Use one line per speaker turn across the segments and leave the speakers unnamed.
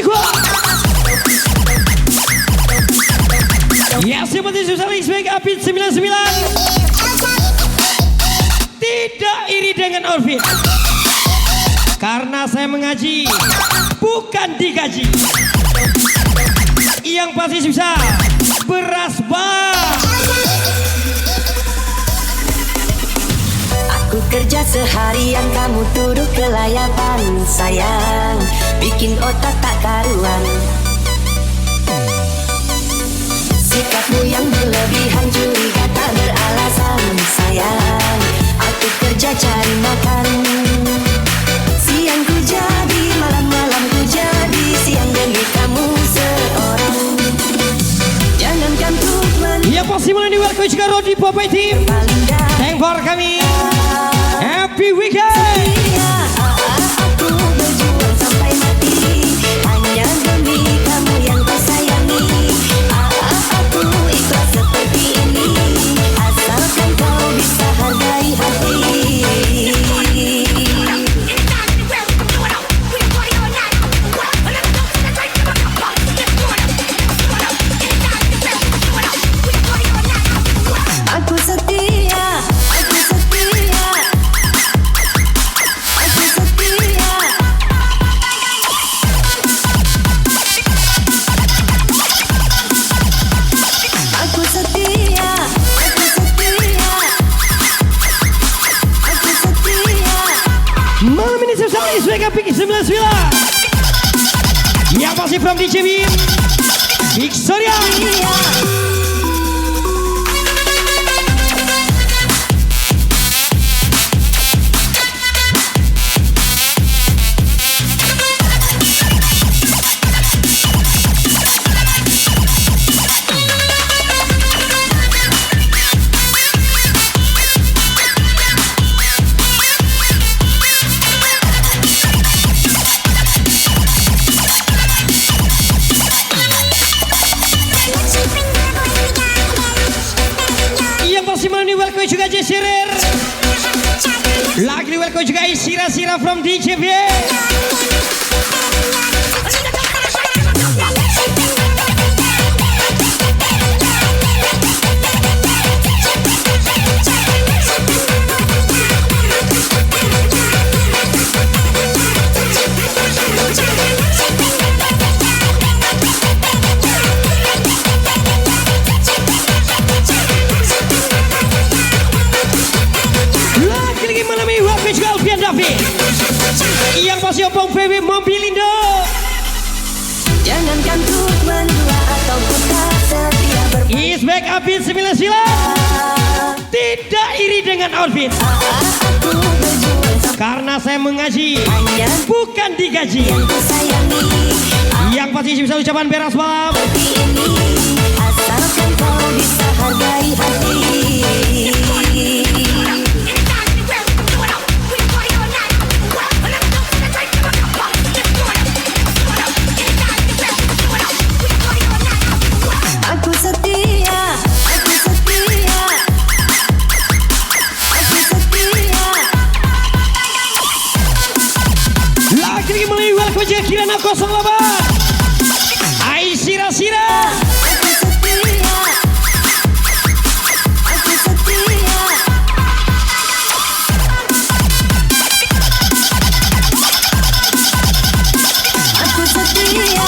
Jaguar. Ya seperti susah X-Back Apit 99. Tidak iri dengan outfit, karena saya mengaji bukan digaji. Yang pasti susah beras bar.
Aku kerja seharian, kamu duduk kelayapan. Sayang, bikin otak tak karuan. Sikapmu yang berlebihan, curiga tak beralasan. Sayang, aku kerja cari makan. Siang ku jadi, malam-malam ku jadi. Siang demi kamu seorang. Jangankan tuh
Ya pasti mulai welcome juga Rodi Popeye Team. Thank for kami. Happy weekend.
Aku berjuang sampai mati hanya demi kamu yang tersayangi. Aku ikhlas seperti ini asalkan kau bisa hargai hati. Aku setia, aku setia, aku setia. Aku setia, aku setia, aku setia.
Malam ini saya X-Back Apit 99. Yang pasti from DJ Bim Victoria. Welcome juga Jesirer. Lagi welcome juga Sira from DJV. Yang pasti Opong VW Mobilindo.
Jangankan untuk mendua ataupun tak setia bermain.
X-Back Apit 99. Tidak iri dengan outfit,
Aku berjuang
karena saya mengaji
hanya
bukan digaji.
yang tersayangi.
Yang pasti bisa ucapan beras malam.
Seperti ini asalkan kau bisa hargai hati. Aku setia, aku setia, aku setia.
Lagi melalui welcome aja Kirana 08. Hai Sira.
Aku setia, aku setia. Aku setia.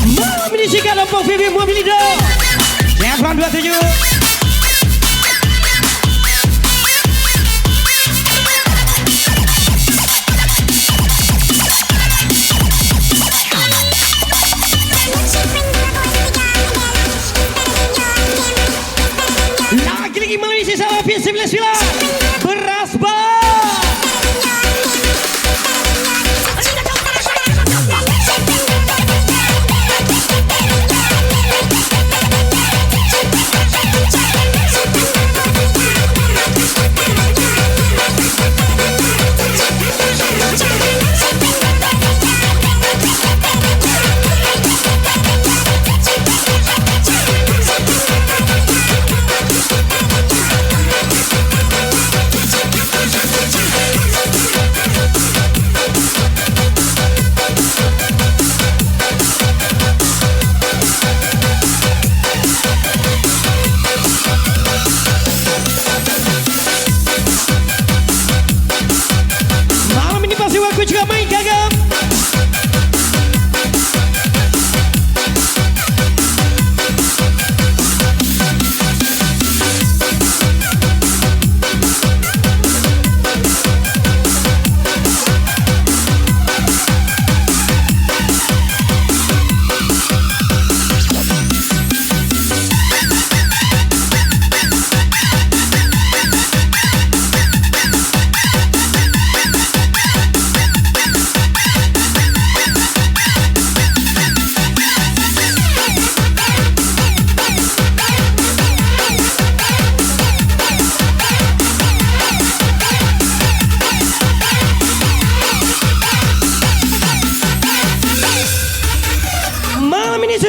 Malam ini jika Opong VW Mobilindo. Chevron 27. Lagi melalui sisa Apit 99. Beras bar.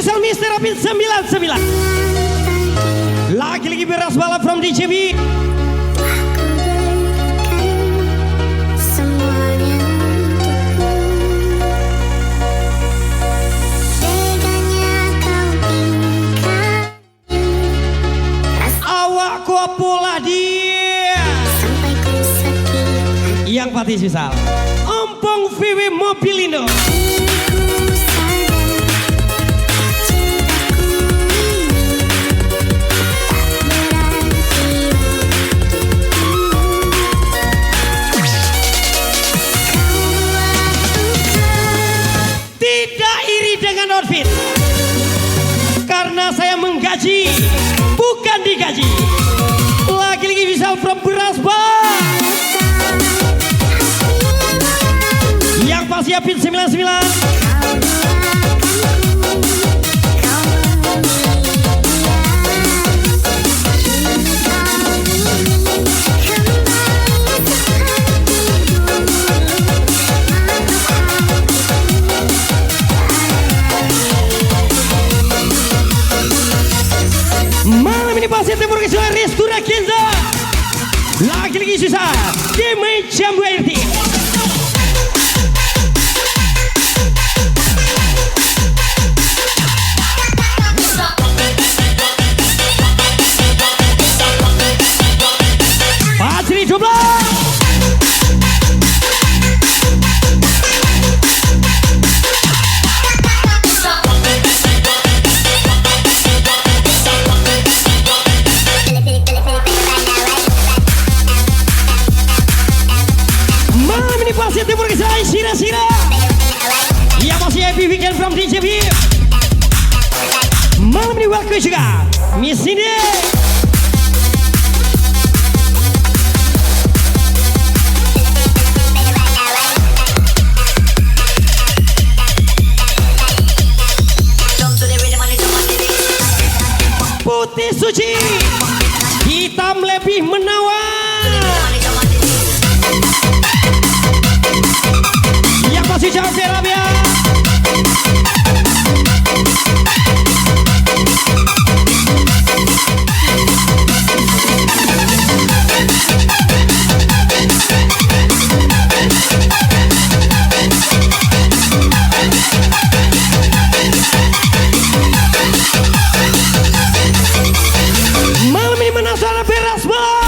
spesial Mister Rapid 99. Lagi-lagi beras balap from DJB. Awakku pula dia yang pati sisal Ompong VW Mobilindo. Tidak iri dengan outfit, karena saya menggaji bukan digaji. Lagi-lagi Visal from Beras Bar. Yang pasti Apin 99. Malam ini pasti timur ke Sulawesi Restura Kenza. Lagi-lagi susah di main Jambu RT. Pasri Jumlah. Timur Kesai Sira-Sira. Ya masih happy weekend from DJB. Malam ini welcome juga Miss ini. Putih suci, hitam lebih menawan. Masih jauh Serabia. Malam ini menasana Beras Bar.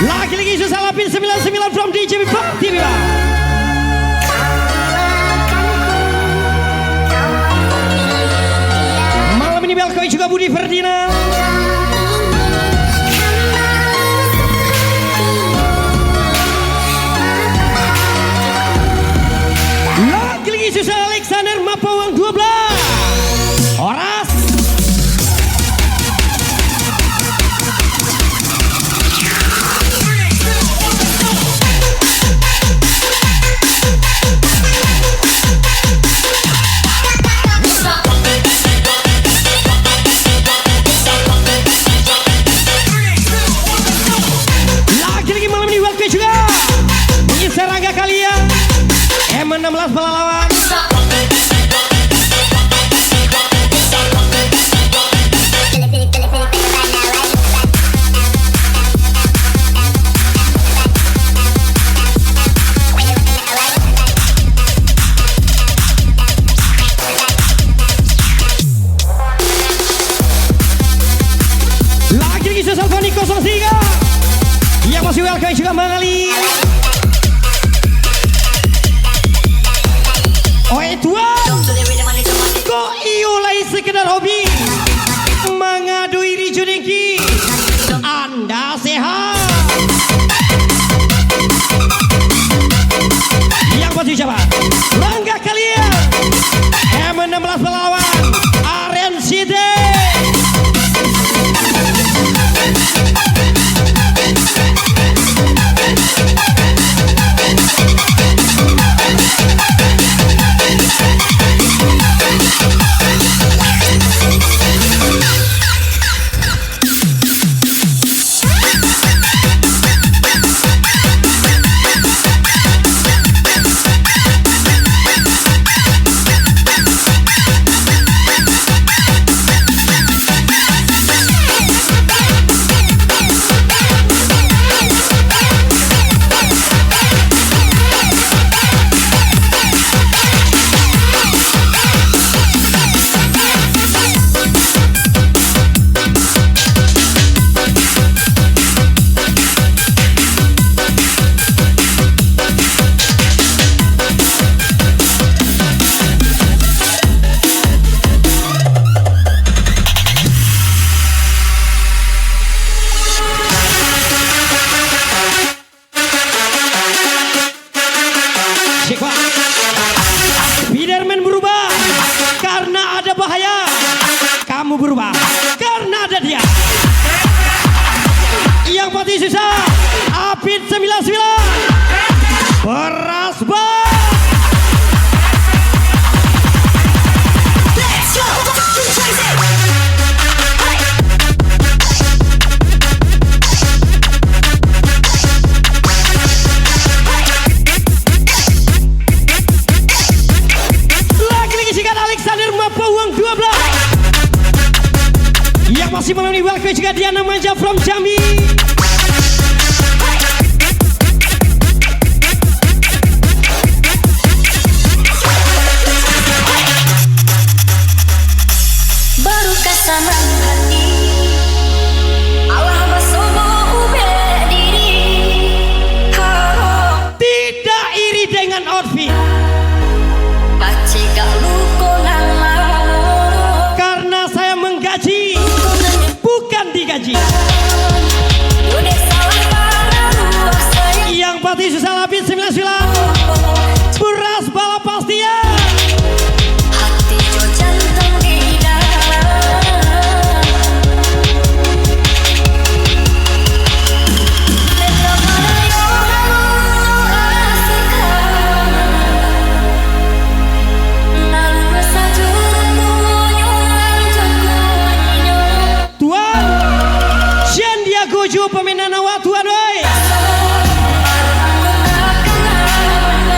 Lagi-lagi susah lapin 99 from DJB Party. Belkoi juga Budi Ferdinand. Lagi-lagi susah Alexander Mapawang 12. Horas. Serangga kalian M16 Pelalawan. Lagi-lagi Salfani 03 yang masih welcome juga Mangali. Kok iulai sekedar hobi mengadu iri judengki. Anda sehat. Yang pasti siapa? Rangga kalian M16 Pelalawan Aren Side. 99 Beras Bang.
Let's go, fucking crazy.
Lagi-lagi sikat Alexander Mapawang 12 yang masih memenuhi waktu juga Diana Manja from Jambi.
Baru kesamaan hati Allah basomo ube diri.
Tidak iri dengan outfit
Pace gak luko nama
karena saya menggaji bukan digaji.
udah salah parah luar saya.
Yang pasti susah lapis 99 Beras balap pastian.
Hati jo jantung di dalam. Lelah mana yang asingkan. Lalu saja punyuan jokonya.
Tuan Sandiago Jo pemain nawa tuan oi.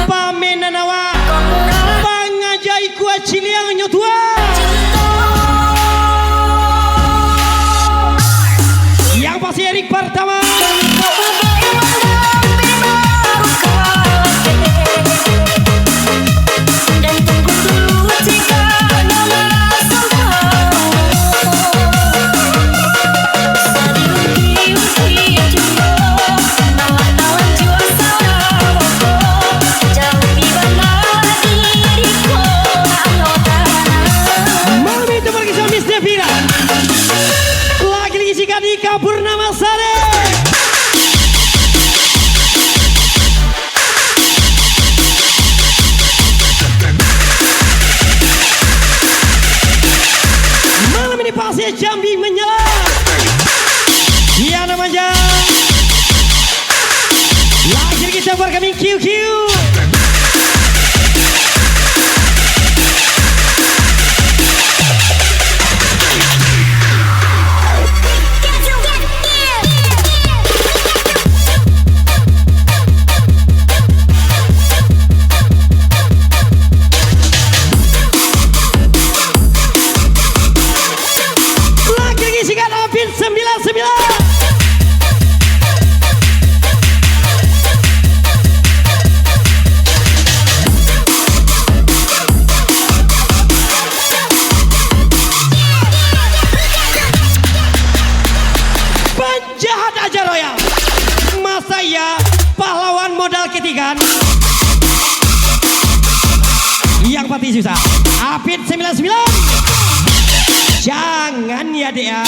Pemain nawa pangajai kuat ciliang nyo tuan. Yang pasti Erik pertama.
Dan tunggu dulu jika nama sempurna. Sadi uki juga nawan jua sama. Jauh di mana diriku anggota.
Malam itu pergi sama Miss Devira. Lagi-lagi sikat Ika Purnama Sare. Malam ini pasti Jambi menyala. Dia namanya. Lagi-lagi sabar kami QQ. Lagi-lagi sikat Apin 99. Penjahat aja royal. Masa ya pahlawan modal ketiga. Yang pasti susah. Apit 99. Jangan ya dia.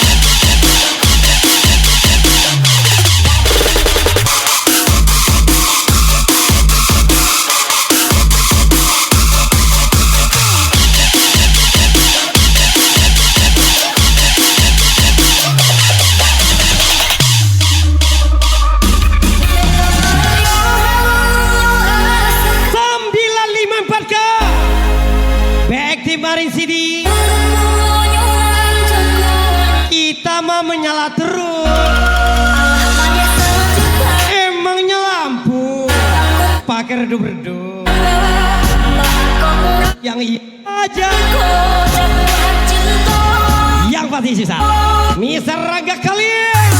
Back tim Maring Sidi. Kita mah menyala terus. Emangnya lampu pakai redup-redup. Yang iya aja. Yang pasti susah. Mister Rangga kalian.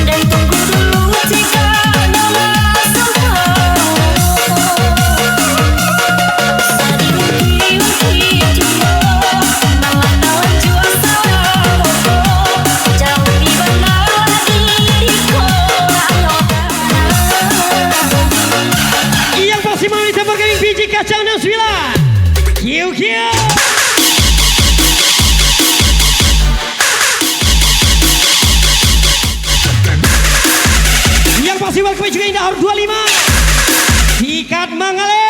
Dan tunggu dulu jika nama
kacang dan sembilan. Kiu kiu. Yang pasti welcome juga Indah Hor 25. Sikat Mangale.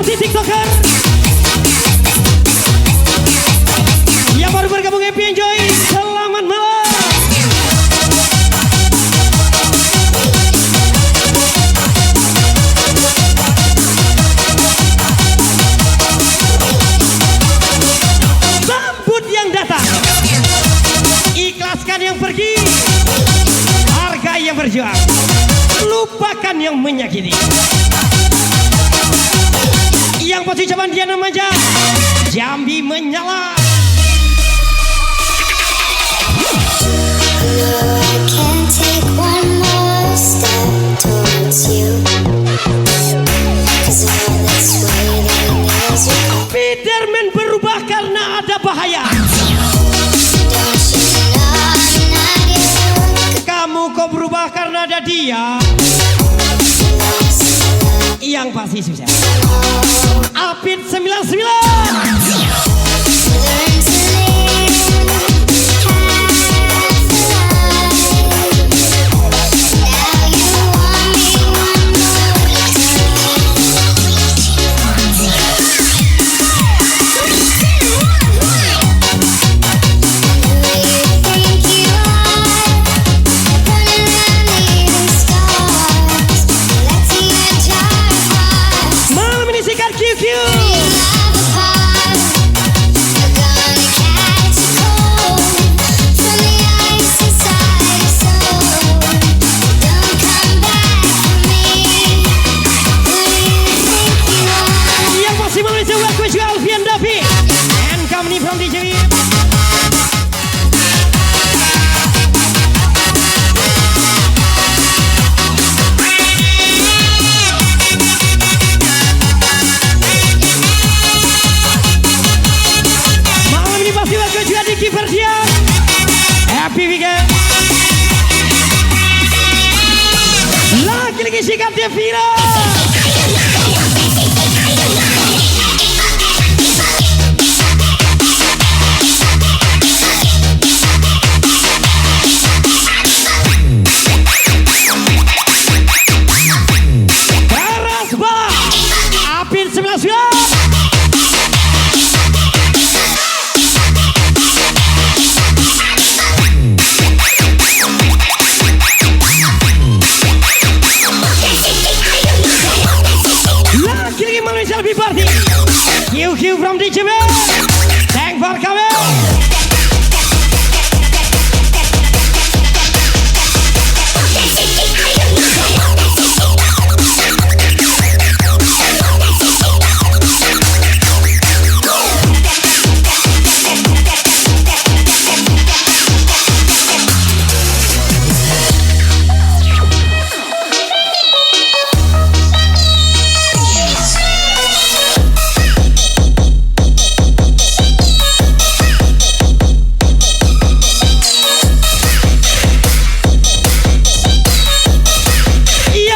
masih tiktoker yang baru bergabung, happy enjoy, selamat malam. Sambut yang datang, ikhlaskan yang pergi, hargai yang berjuang, lupakan yang menyakiti. Yang pasti ucapan dia namanya Jambi menyala. Spiderman berubah karena ada bahaya. Kamu kok berubah karena ada dia? Yang pasti susah. Apit 99. Happy weekend. Lagi-lagi sikat dia viral. Karasba Apit 99. Selfie party, QQ from DJB, thank for coming.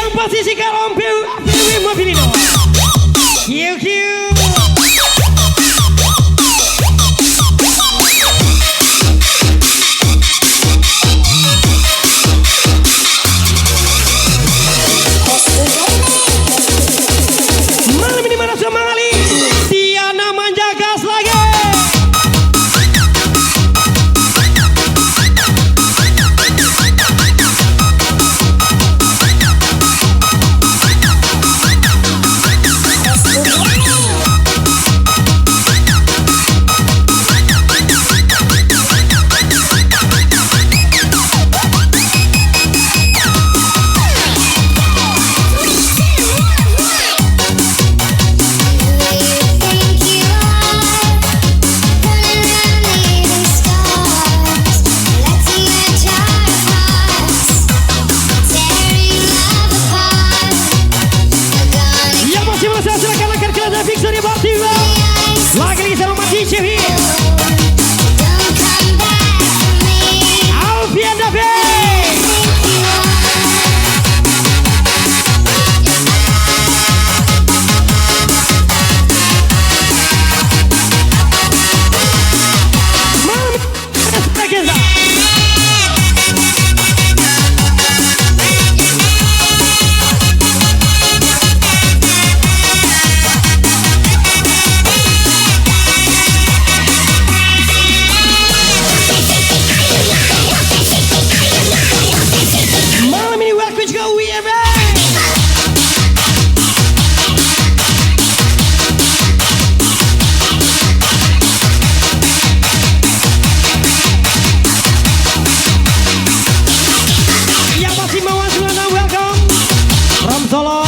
Posisi kalau PW Mobilino QQ malam ini mana sudah mengali Tiana Manjagas lagi. go WMA. Yang masih mau Suwana, welcome from Solo.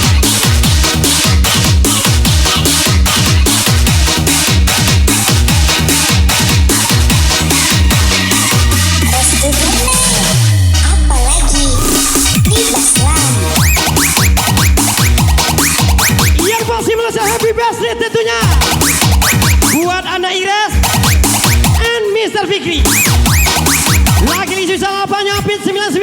Apalagi
Yang masih merasa happy birthday tentunya buat anak Ires and Mr. Fikri. Lagi susah apanya Pit 99.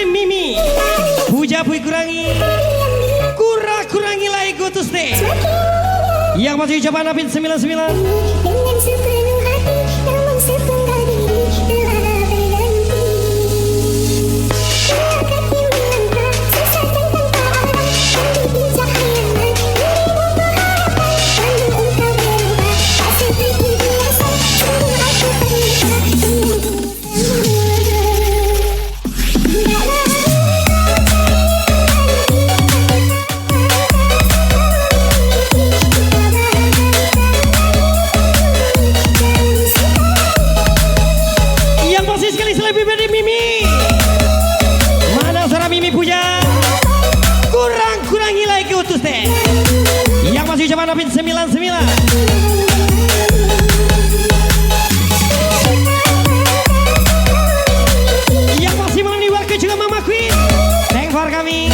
Mimi puja pui kurangi lah ego to stay. Yang masih ucapan Apit 99.
dengan sepenuh hati namun setengah diri telah berganti. Tiada keinginan sesakan tanpa arah dan dipisah hayangan dirimu berharap. Lalu engkau berubah tak seperti biasa. Sungguh aku terluka dengan
yang masih ucapan Apit 99. Yang masih meniwalkan juga Mama Queen. Thank for kami.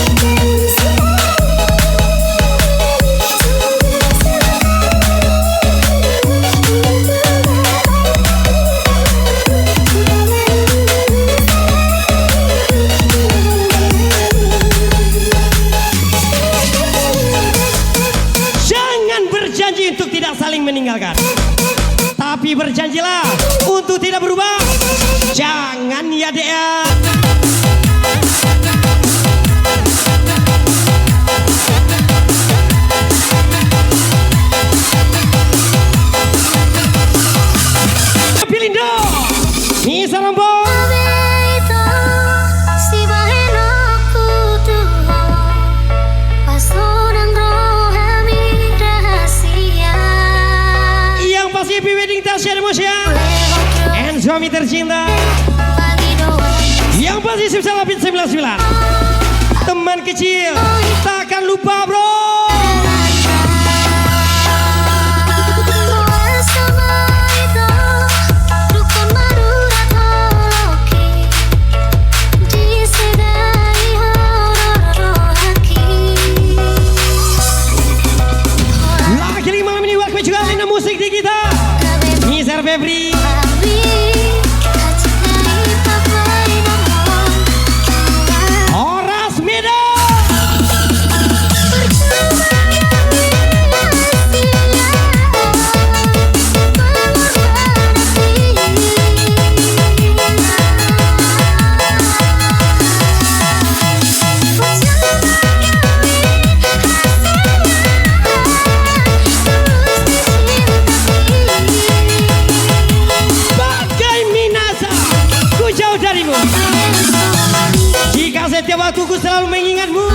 Berjanji untuk tidak saling meninggalkan, tapi berjanjilah untuk tidak berubah. Jangan ya Dea. Pilindo Nisa Rombong. And suami tercinta yang pasti sukses Apit 99. Teman kecil takkan lupa bro. Lagi malam ini waktu juga Lina musik di kita Mr. Febri. Horas Medan. Jika setiap waktuku selalu mengingatmu.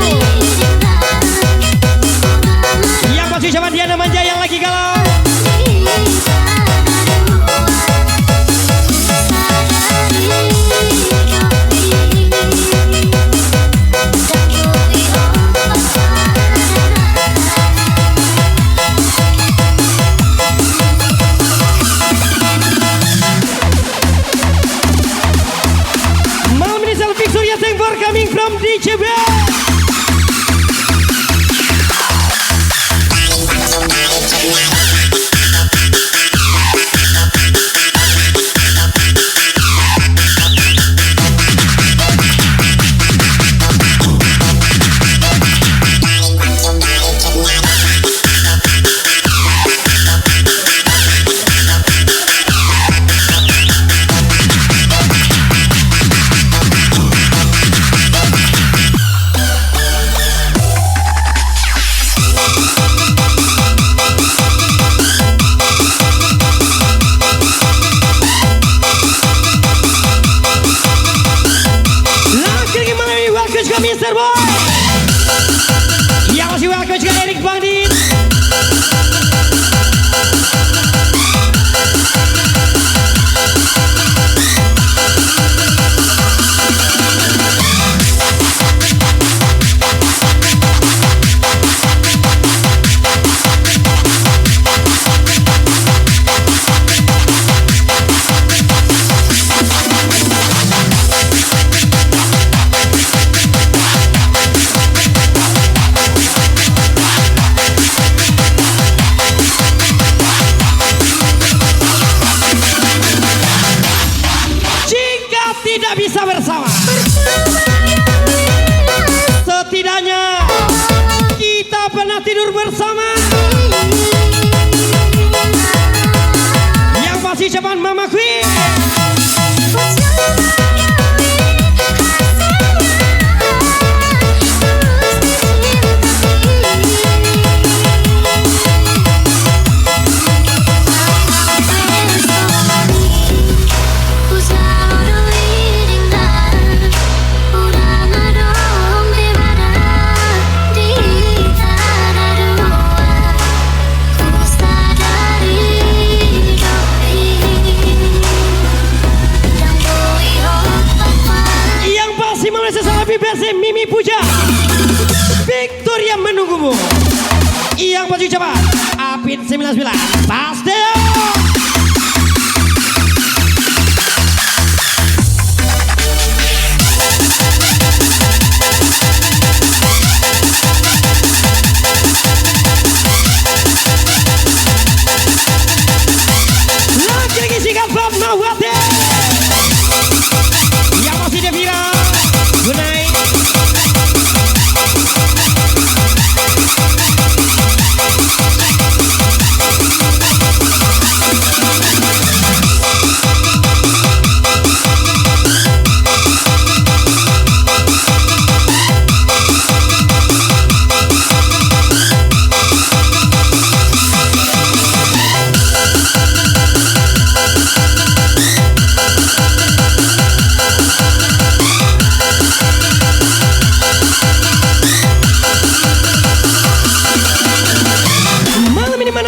Yang pasti ucapan Diana Manja yang lagi galau. Coming from DJB. Apit 99 Pasteo. Lagi sikat Fatmawati yang masih Devira Gunai.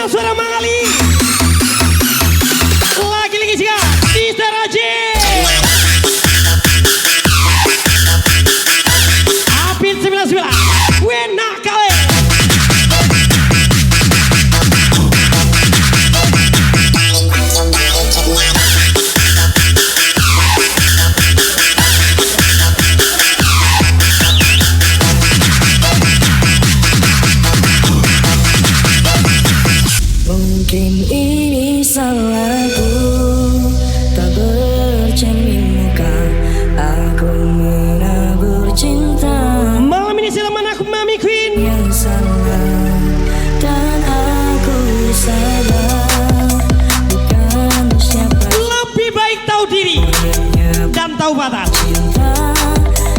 Suara Mangali lagi sih Mr. Raji Apit 99 Wena kali
Mungkin ini salahku, tak bercermin muka, aku menabur cinta.
Malam ini silaman aku Mami Queen
yang salah, dan aku sadar bukan siapa.
lebih baik tahu diri dan tahu batas
Cinta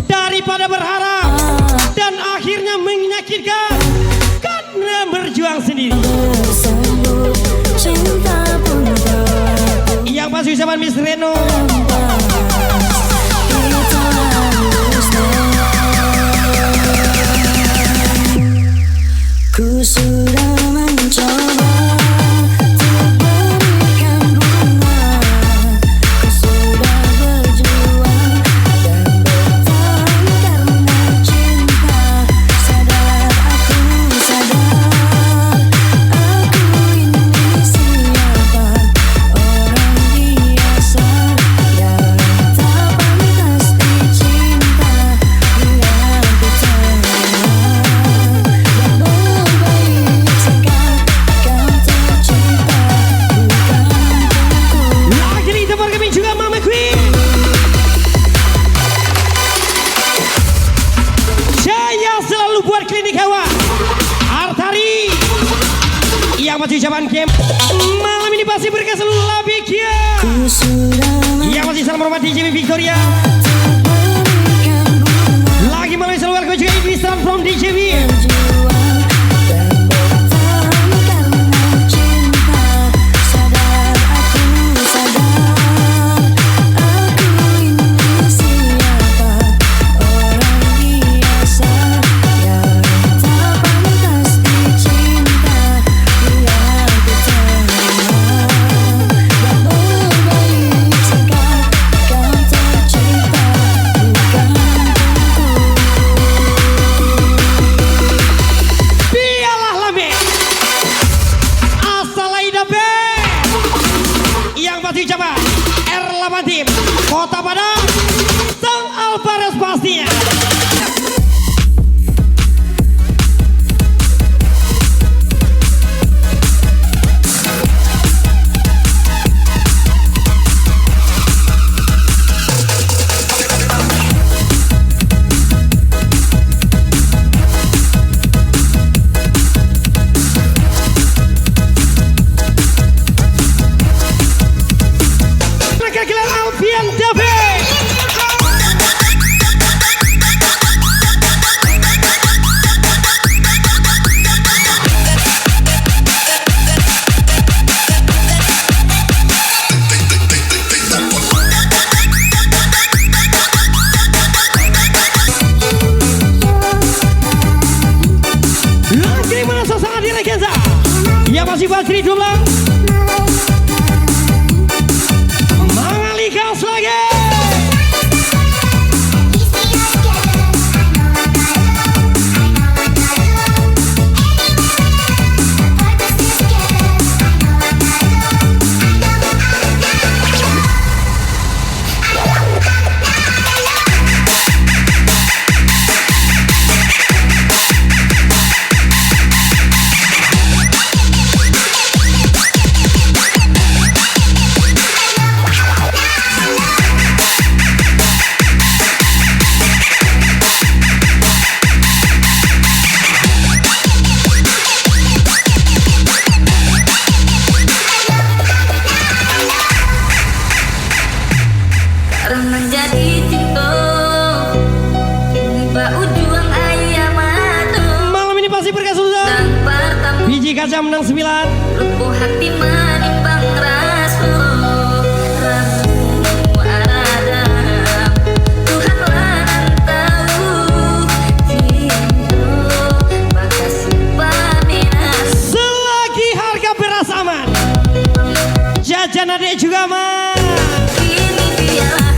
daripada berharap dan akhirnya menyakitkan karena berjuang sendiri.
bersambut, cinta pun tak
Yang pasti ucapan Miss Reno
kita harus ku sudah mencoba untuk berikan bunga, ku sudah berjuang dan bertahan karena cinta. Sadar aku sadar, aku ini siapa, orang biasa yang tak pantas dicinta. Biar ku terima dan berbaik sikap, kau tercipta bukan untukku.
lagi di tempat kami juga Mama Queen. Saya selalu buat klinik hewan Artari yang masih ucapan game malam ini pasti berkah selalu lebih kia
Ku sudah
yang masih salam hormat di JB Victoria
memberikan bunga,
lagi malam selalu welcome juga Idrisan from DJB
berjuang dan bertahan karena cinta. Sadar aku sadar, aku ini siapa, orang biasa yang tak pantas dicinta. Biar ku terima dan berbaik sikap, kau tercipta bukan untukku.
Biarlah lame asal Aida B yang pasti ucapan R8 Tim Kota Padang Sang Alvarez pastinya. Mereka gelar Alfian David lagi mana sangat di legenda yang masih Basri Dulang Mangali Kaos lagi 369.
Lumpuh hati menimbang rasu, ramu ada Tuhanlah yang tahu. Cinta makasih paminas.
Selagi harga beras aman, jajan adek juga aman.
Ini dialah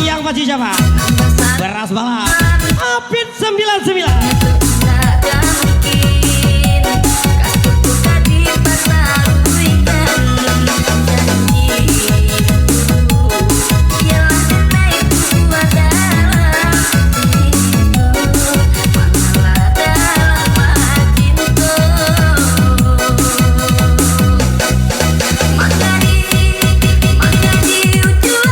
Yang pasti siapa? Beras balap Apit 99.
tak mungkin kasihku tadi pasaruikan janji ialah nenekku adalah cinta mengalah dalam cinta maka di ujung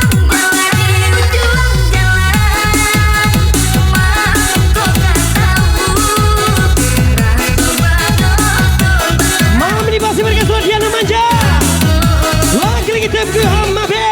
Malam ini pasti mereka sudah Diana Manja. Lagi-lagi Tepku Hamabe.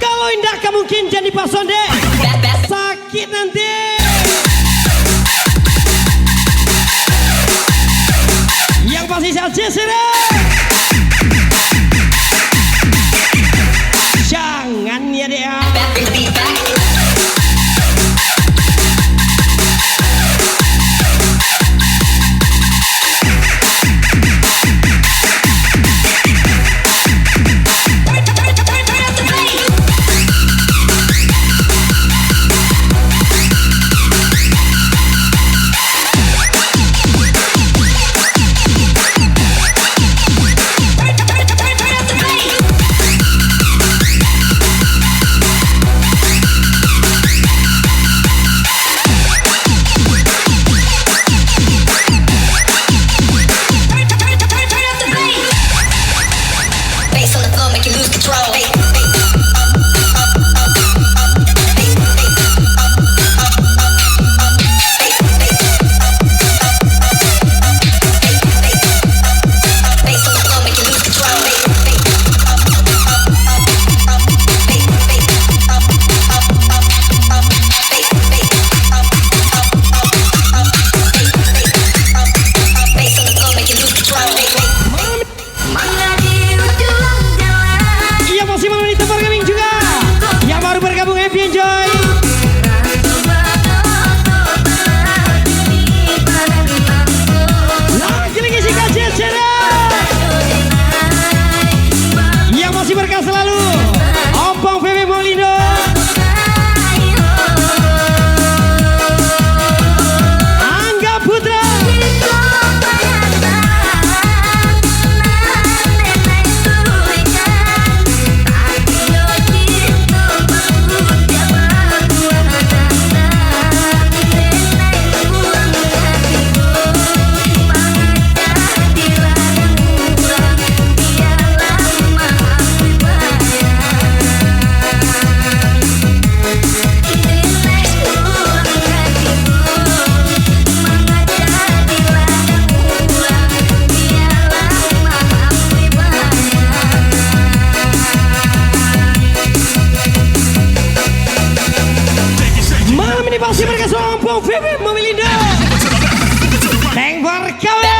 Kalau indah gak mungkin jadi pasonde. Sakit nanti. Yang pasti saja sini. Jangan ya dia.
Bass on the floor make you lose control. Bass on the floor make you lose control. Bass on the floor make you lose control. Mangga di ujung jalan.
Iya masih malam ini tempat gaming juga. Yang baru bergabung happy enjoy. Lagi-lagi si kajian yang masih berkah selalu. Ompong VV Molindo. Angga Putra. Malam ini pasti mereka sombong VV Molindo. Thank for coming.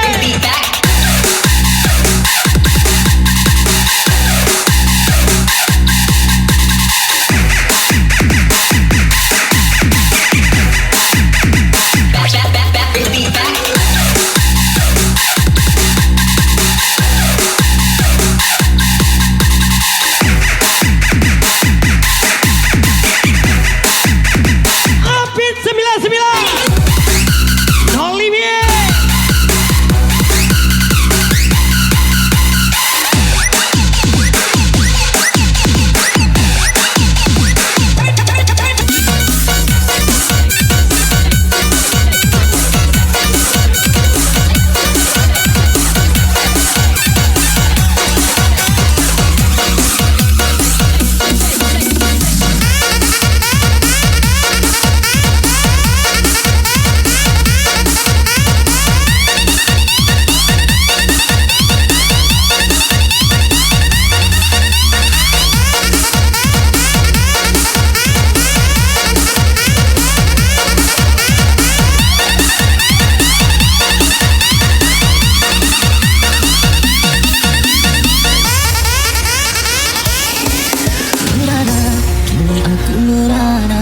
ku merana.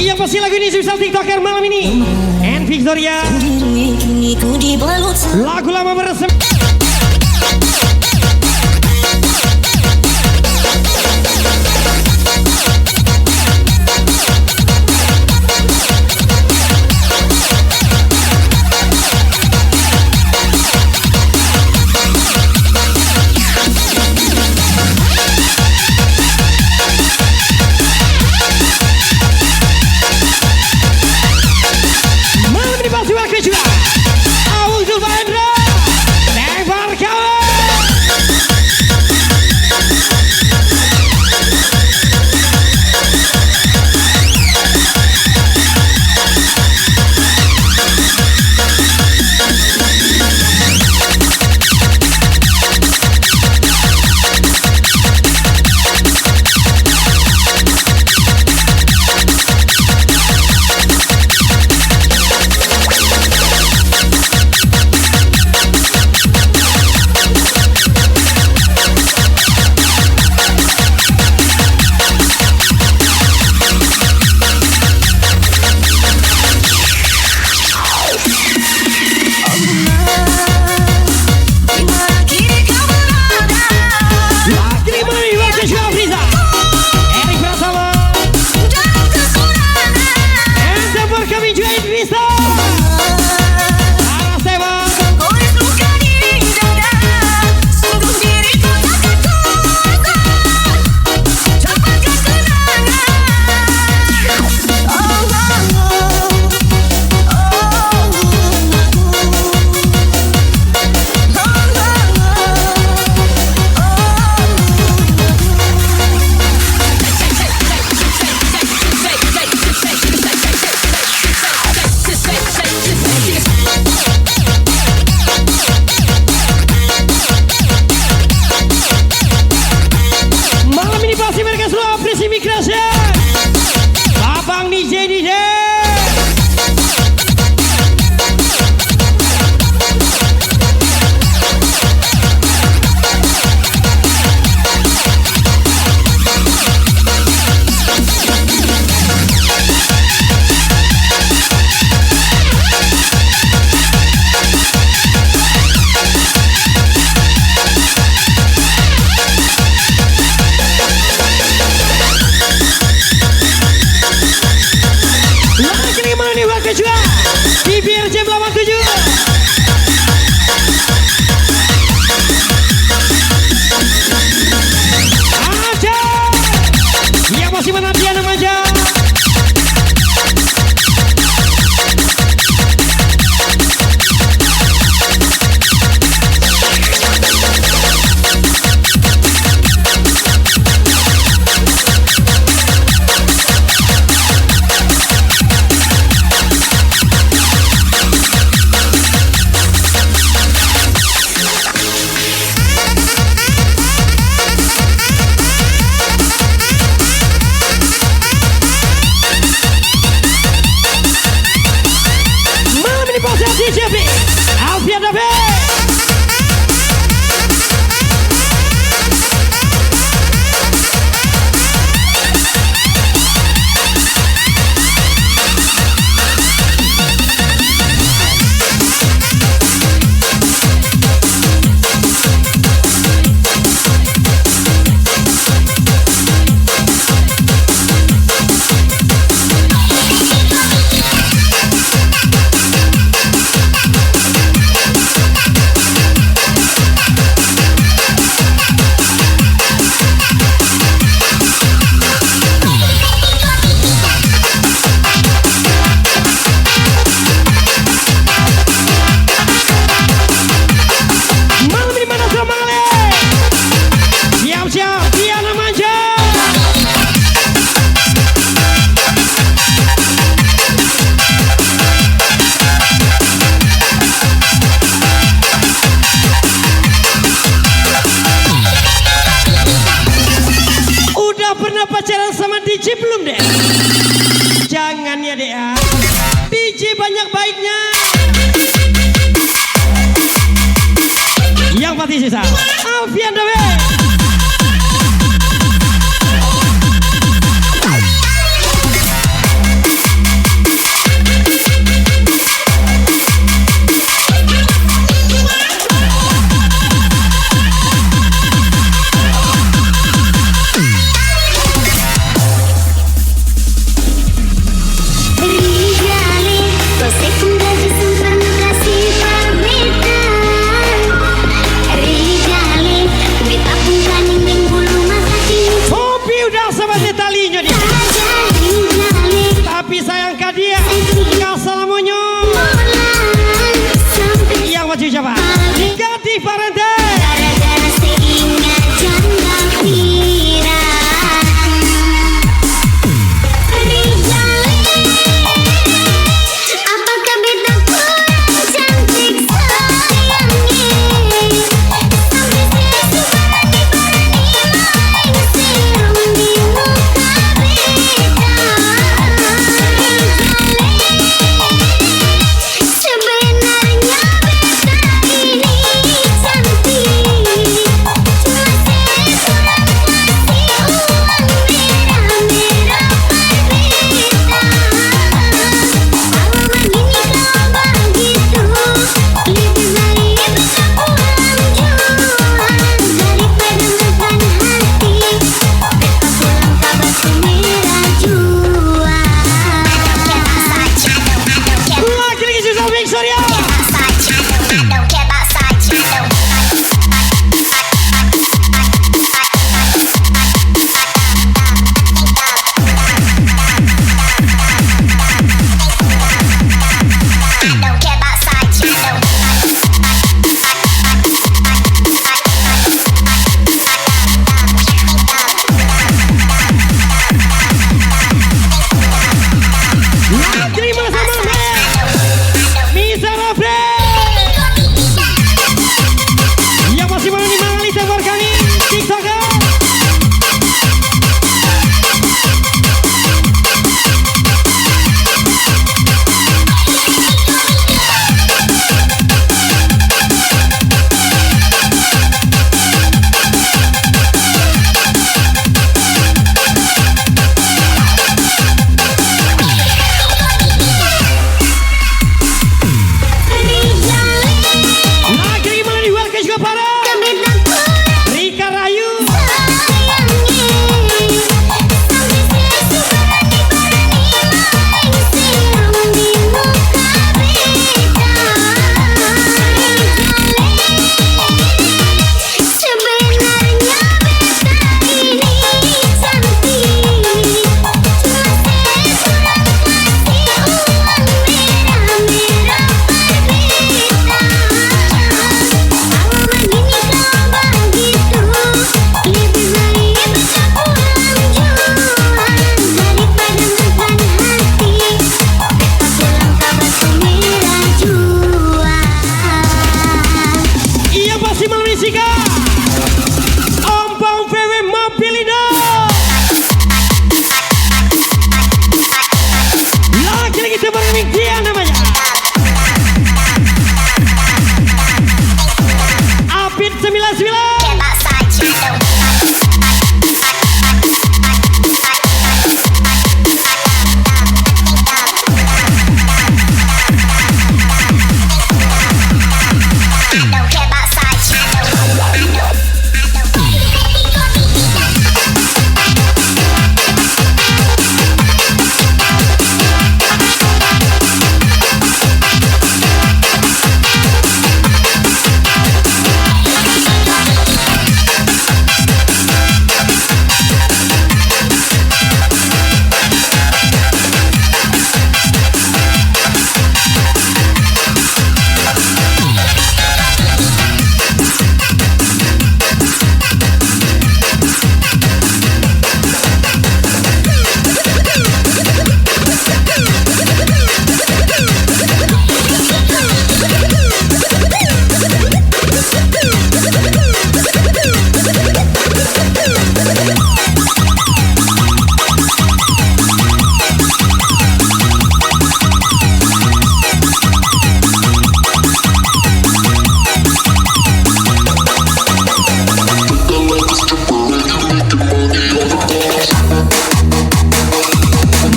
Yang pasti lagu ini spesial TikToker malam ini. And Victoria.
Diri kini ku dibalut
Lagu lama beresem. DJ belum deh? Jangan ya deh ya. DJ banyak baiknya. Yang pasti sisa Alfian Dawe. Papi sayang Kadia, Kasalamonyo. Yang maju siapa? Gati Parente.
Gara-gara seingat janda pirang apakah beta kurang cantik sayangnya sampai sesi barani-barani serum di muka beta sebenarnya beta ini cantik cuma saya kurang kasih uang merah-merah berbeda kalau begini kalau begitu lebih baik beta pulang jual daripada makan hati beta pulang ke batu merah jual
Lagi susah Victoria. Terima sama Misa Rafre. Yang masih mau dimangani tebarkani TikToker. Lagi mana di welcome juga para Rika Rayu.
Sebenarnya beta ini cantik cuma saya kurang kasih uang merah-merah berbeda kalau begini kalau begitu lebih baik beta pulang jual daripada makan hati beta pulang ke batu merah jual.
Iya pasti melalui Sika. Ompong VW Mobilindo. Lagi teman dia namanya. Apit 99.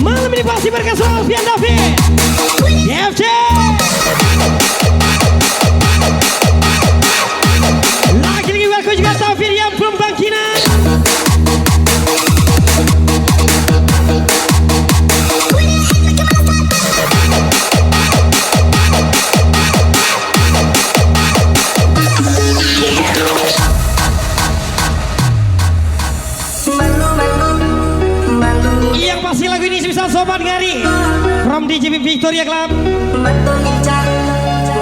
Malam ini pasti berkesan Alfian David. FC. Lagi welcome juga Taufir yang from Bangkinan. Yang pasti lagu ini bisa Sobat Gari. from DJP Victoria Club.
Matulincang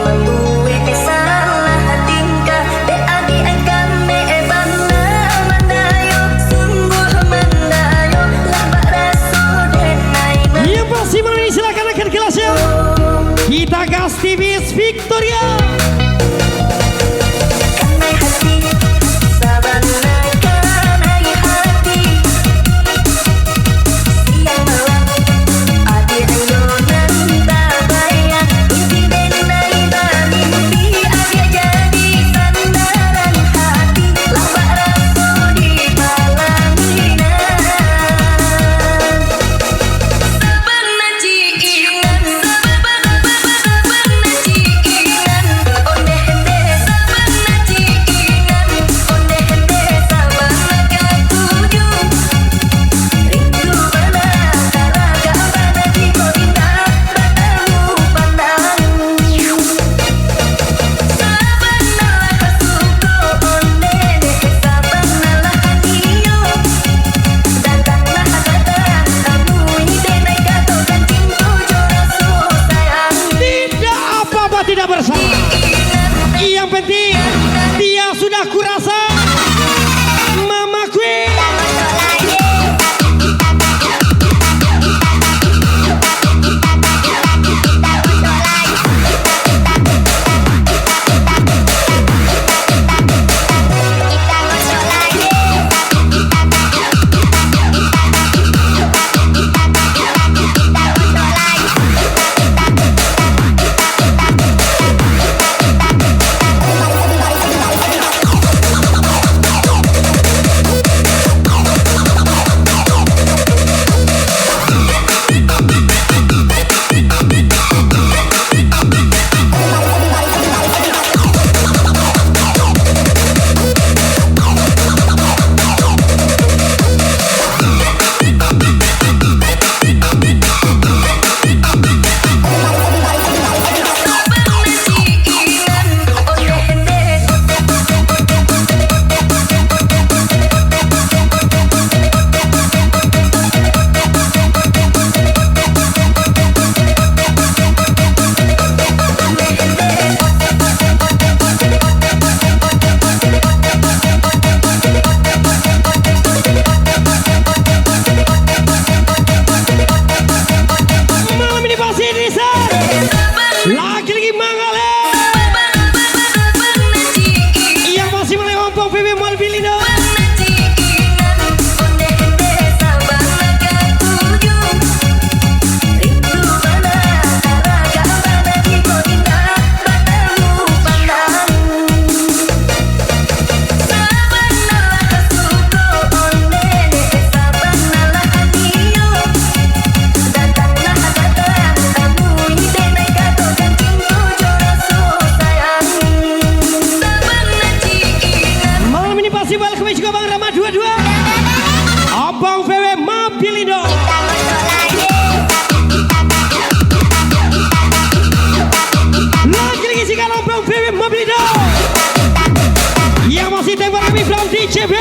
membuat salah tingkah Beadi engkau meebana mandayo sungguh mandayo lambak rasul denai
Yang pasti malam ini silakan akan kelasnya. Kita gas TV Victoria.
kanai hati sabana kanai hati siang malam adi ayo nanda bayang inti denai mimpi ada jadi sandaran hati lambak rasul di malam hina sabana ciingan sabana ciingan onde hende sabana ciingan onde hende sabana katuju rindu bana karaga bana di koinda batamu pandang sabana hasuko onde sabana haniyo datanglah datang kamu denai kato dan cintu jorasu sayang
Tidak apa-apa tidak bersalah. Yang penting dia sudah kurasa Mama Queen. Malam ini pasti Nisa. Lagi-lagi mangale. Yang masih melewati PB Malbilindo. Malam ini pasti balik kembali juga Bang Rama 22. Abang PW Malbilindo. Lagi-lagi si kalau Abang PW Malbilindo. Yang masih tembak kami from DJP.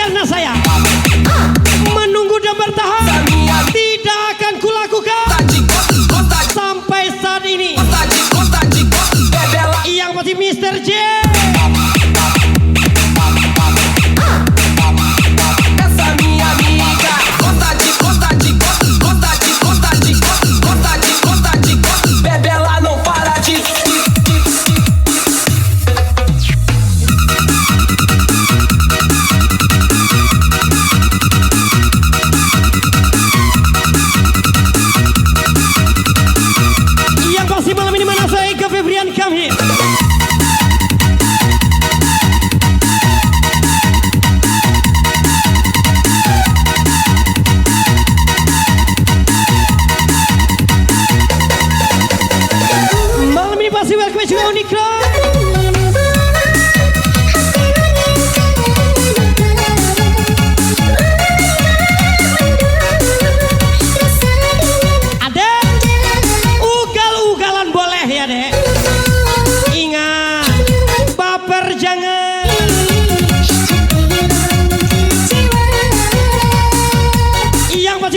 karena saya menunggu dan bertahan tidak akan kulakukan sampai saat ini. Yang pasti Mr. J.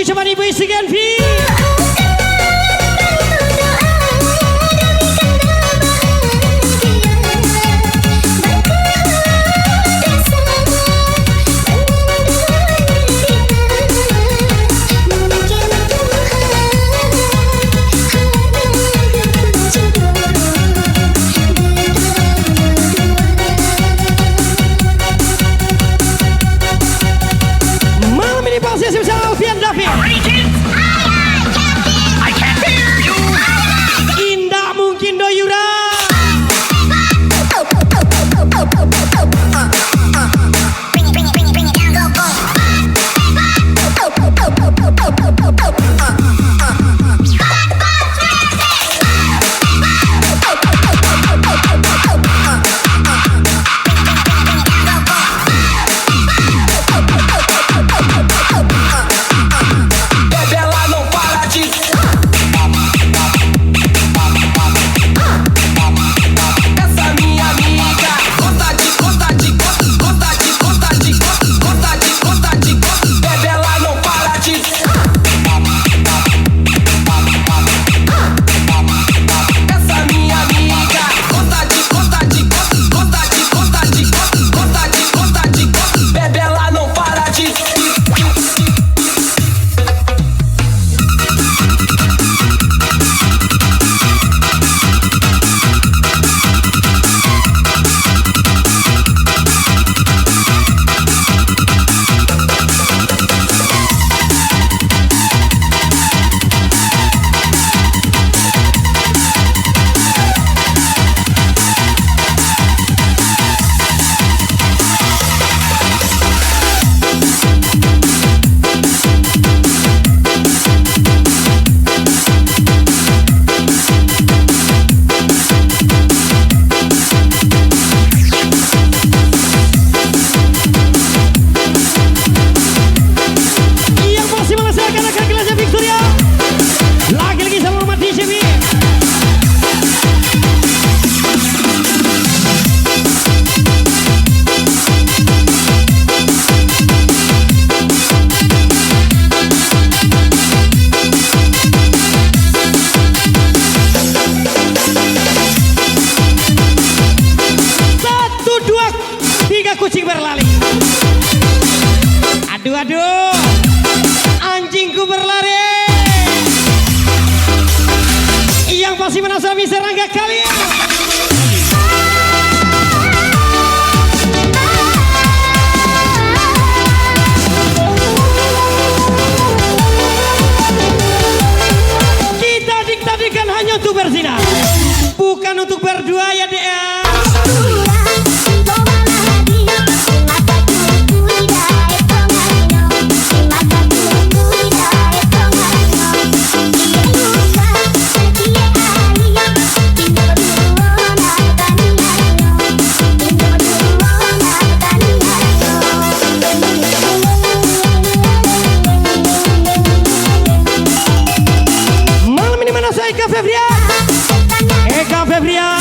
Coba ibu isikan V. Malam ini pasti sebesar Alfian David. Indah mungkin Doyura. Kucing berlari. Aduh, aduh. Anjingku berlari. Yang pasti menasar bisa Rangga kalian. Kita diktadikan hanya untuk berzina, bukan untuk berdua ya dek. Eka Febria.